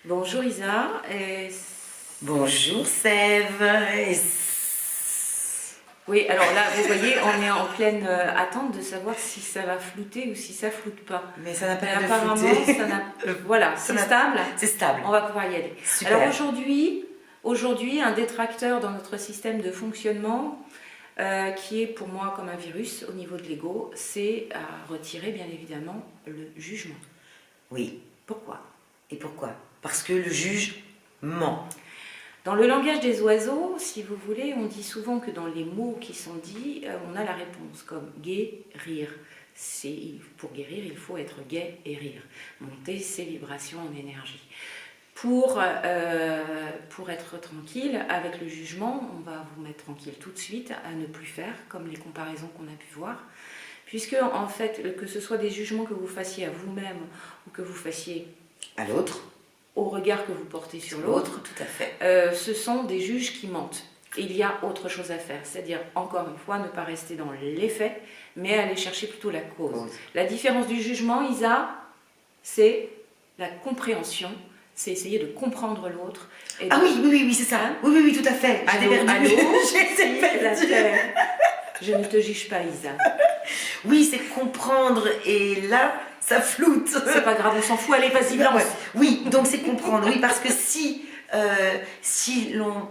Bonjour Isa. Bonjour Sève. Oui, alors là, vous voyez, on est en pleine attente de savoir si ça va flouter ou si ça floute pas. Mais ça n'a pas Mais l'air de apparemment, flouter. voilà, c'est stable. C'est stable. On va pouvoir y aller. Super. Alors aujourd'hui, un détracteur dans notre système de fonctionnement, qui est pour moi comme un virus au niveau de l'ego, c'est à retirer bien évidemment le jugement. Oui. Pourquoi? Et pourquoi? Parce que le juge ment. Dans le langage des oiseaux, si vous voulez, on dit souvent que dans les mots qui sont dits, on a la réponse, comme guérir. Pour guérir, il faut être gai et rire, monter ses vibrations en énergie. Pour être tranquille, avec le jugement, on va vous mettre tranquille tout de suite à ne plus faire, comme les comparaisons qu'on a pu voir. Puisque, en fait, que ce soit des jugements que vous fassiez à vous-même ou que vous fassiez à l'autre, au regard que vous portez sur l'autre, tout à fait. Ce sont des juges qui mentent. Il y a autre chose à faire, c'est-à-dire, encore une fois, ne pas rester dans les faits, mais aller chercher plutôt la cause. La différence du jugement, Isa, c'est la compréhension, c'est essayer de comprendre l'autre. Ah oui, c'est ça. Oui, tout à fait. Allô, J'étais perdue. Je ne te juge pas, Isa. Oui, c'est comprendre, et là, ça floute. C'est pas grave, on s'en fout, allez, vas-y, lance. Oui, donc c'est comprendre, oui, parce que si on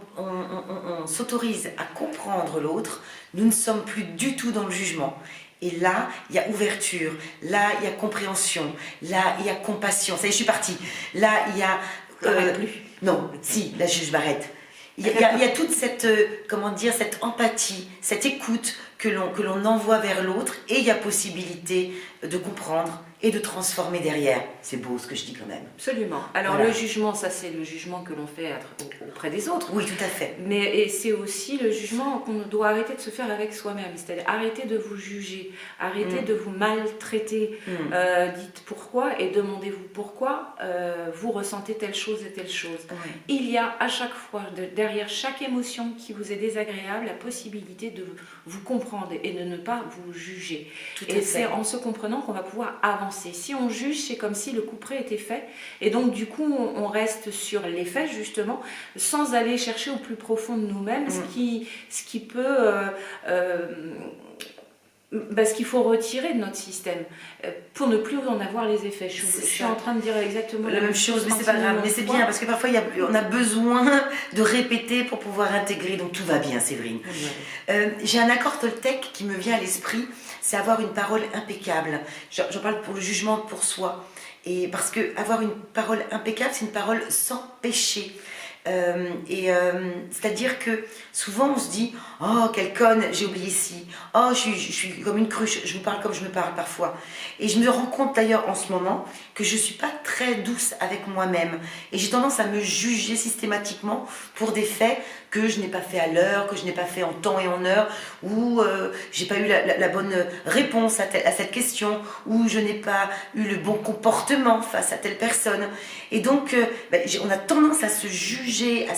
s'autorise à comprendre l'autre, nous ne sommes plus du tout dans le jugement. Et là, il y a ouverture, là, il y a compréhension, là, il y a compassion. Ça y est, je suis partie. Là, il y a... plus. Non, si, là, je m'arrête. Il y a toute cette, cette empathie, cette écoute que l'on envoie vers l'autre, et il y a possibilité de comprendre et de transformer derrière. C'est beau ce que je dis quand même. Absolument. Alors voilà. Le jugement, ça c'est le jugement que l'on fait auprès des autres. Oui, tout à fait. Mais c'est aussi le jugement qu'on doit arrêter de se faire avec soi-même. C'est-à-dire arrêter de vous juger, arrêter de vous maltraiter. Dites pourquoi et demandez-vous pourquoi vous ressentez telle chose et telle chose. Il y a à chaque fois, derrière chaque émotion qui vous est désagréable, la possibilité de vous comprendre et de ne pas vous juger. Et c'est en se comprenant qu'on va pouvoir avancer. Si on juge, c'est comme si le couperet était fait, et donc du coup on reste sur les faits justement, sans aller chercher au plus profond de nous-mêmes ce qui peut ce qu'il faut retirer de notre système pour ne plus en avoir les effets. Je suis en train de dire exactement la même chose, mais c'est pas grave, mais c'est bien parce que parfois on a besoin de répéter pour pouvoir intégrer, donc tout va bien, Séverine. J'ai un accord Toltec qui me vient à l'esprit, c'est avoir une parole impeccable. J'en parle pour le jugement pour soi, et parce que avoir une parole impeccable, c'est une parole sans péché. C'est-à-dire que souvent on se dit « Oh, quelle conne, j'ai oublié ci. Oh, je suis comme une cruche, je me parle comme je me parle parfois. » Et je me rends compte d'ailleurs en ce moment que je ne suis pas très douce avec moi-même. Et j'ai tendance à me juger systématiquement pour des faits que je n'ai pas fait à l'heure, que je n'ai pas fait en temps et en heure, ou j'ai pas eu la bonne réponse à cette question, ou je n'ai pas eu le bon comportement face à telle personne. Et donc, on a tendance à se juger, à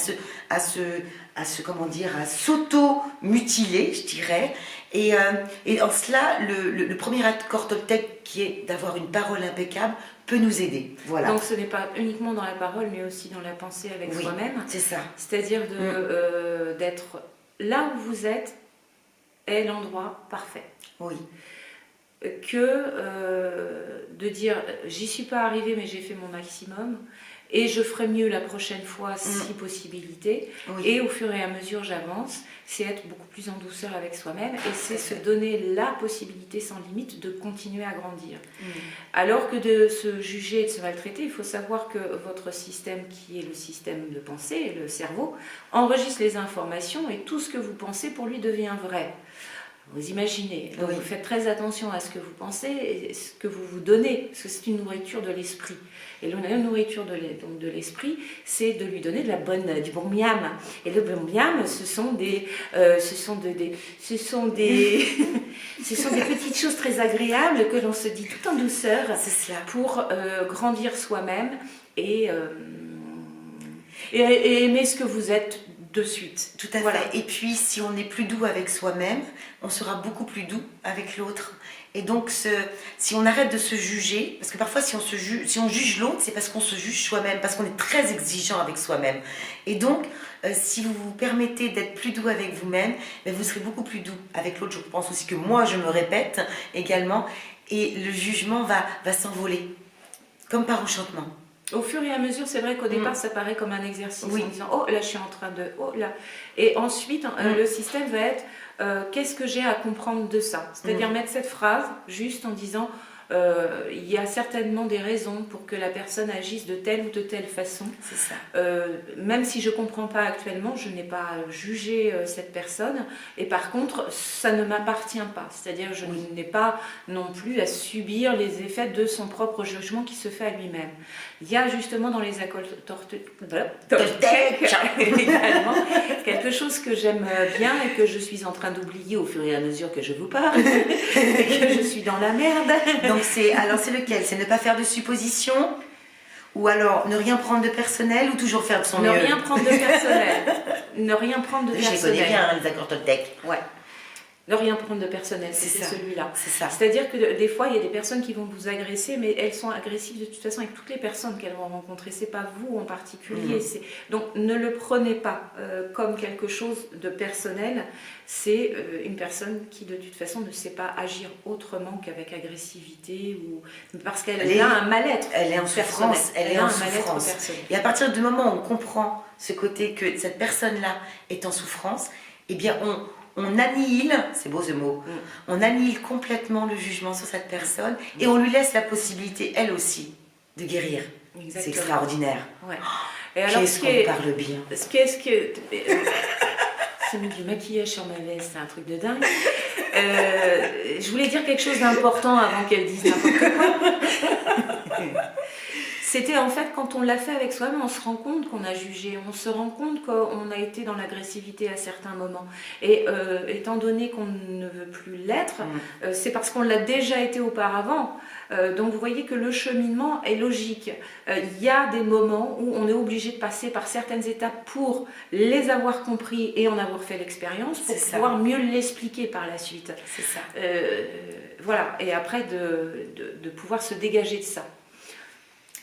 s'auto-mutiler, je dirais. Et en cela, le premier accord Toltec, qui est d'avoir une parole impeccable, peut nous aider. Voilà. Donc ce n'est pas uniquement dans la parole, mais aussi dans la pensée avec soi-même. C'est ça. C'est-à-dire d'être là où vous êtes est l'endroit parfait. Oui. De dire j'y suis pas arrivée mais j'ai fait mon maximum et je ferai mieux la prochaine fois si possibilité. Et au fur et à mesure j'avance, c'est être beaucoup plus en douceur avec soi-même et c'est se donner la possibilité sans limite de continuer à grandir. Alors que de se juger et de se maltraiter, il faut savoir que votre système, qui est le système de pensée, le cerveau, enregistre les informations et tout ce que vous pensez pour lui devient vrai. Vous imaginez, donc vous faites très attention à ce que vous pensez et ce que vous vous donnez, parce que c'est une nourriture de l'esprit. Et la nourriture de l'esprit, c'est de lui donner du bon miam. Et le bon miam, ce sont des petites choses très agréables que l'on se dit tout en douceur pour grandir soi-même et aimer ce que vous êtes de suite. Tout à fait. Et puis, si on est plus doux avec soi-même, on sera beaucoup plus doux avec l'autre. Et donc, si on arrête de se juger, parce que parfois si on juge l'autre, c'est parce qu'on se juge soi-même, parce qu'on est très exigeant avec soi-même. Et donc, si vous vous permettez d'être plus doux avec vous-même, ben, vous serez beaucoup plus doux avec l'autre. Je pense aussi que moi, je me répète également, et le jugement va s'envoler, comme par enchantement. Au fur et à mesure, c'est vrai qu'au départ, ça paraît comme un exercice en disant « Oh, là, je suis en train de... Oh, là !» Et ensuite, le système va être « Qu'est-ce que j'ai à comprendre de ça ?» C'est-à-dire mettre cette phrase juste en disant il y a certainement des raisons pour que la personne agisse de telle ou de telle façon. C'est ça. Même si je ne comprends pas actuellement, je n'ai pas jugé cette personne. Et par contre, ça ne m'appartient pas. C'est-à-dire je n'ai pas non plus à subir les effets de son propre jugement qui se fait à lui-même. Il y a justement dans les accords Toltec également quelque chose que j'aime bien et que je suis en train d'oublier au fur et à mesure que je vous parle et que je suis dans la merde. Donc c'est lequel? C'est ne pas faire de suppositions, ou alors ne rien prendre de personnel, ou toujours faire de son mieux? Ne rien prendre de personnel. Ne rien prendre de personnel. Je les connais bien, les accords Toltec. Ouais. Ne rien prendre de personnel, c'est celui-là. C'est ça. C'est-à-dire que des fois, il y a des personnes qui vont vous agresser, mais elles sont agressives de toute façon avec toutes les personnes qu'elles vont rencontrer. C'est pas vous en particulier. Donc, ne le prenez pas comme quelque chose de personnel. C'est une personne qui, de toute façon, ne sait pas agir autrement qu'avec agressivité ou parce qu'elle a un mal-être. Elle est en souffrance. Elle est en souffrance. Et à partir du moment où on comprend ce côté que cette personne-là est en souffrance, eh bien, on annihile, c'est beau ce mot, on annihile complètement le jugement sur cette personne et on lui laisse la possibilité, elle aussi, de guérir. Exactement. C'est extraordinaire. Ouais. Et alors, qu'est-ce qu'on parle bien. J'ai mis du maquillage sur ma veste, c'est un truc de dingue. Je voulais dire quelque chose d'important avant qu'elle dise n'importe quoi. C'était en fait quand on l'a fait avec soi-même, on se rend compte qu'on a jugé, on se rend compte qu'on a été dans l'agressivité à certains moments. Et étant donné qu'on ne veut plus l'être, c'est parce qu'on l'a déjà été auparavant. Donc vous voyez que le cheminement est logique. Il y a des moments où on est obligé de passer par certaines étapes pour les avoir compris et en avoir fait l'expérience, pour pouvoir mieux l'expliquer par la suite. C'est ça. Voilà, et après de pouvoir se dégager de ça.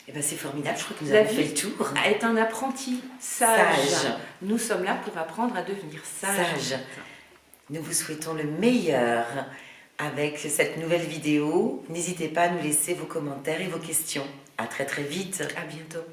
Eh ben c'est formidable, je crois que nous avons fait le tour. Est un apprenti sage. Nous sommes là pour apprendre à devenir sage. Nous vous souhaitons le meilleur avec cette nouvelle vidéo. N'hésitez pas à nous laisser vos commentaires et vos questions. À très très vite. À bientôt.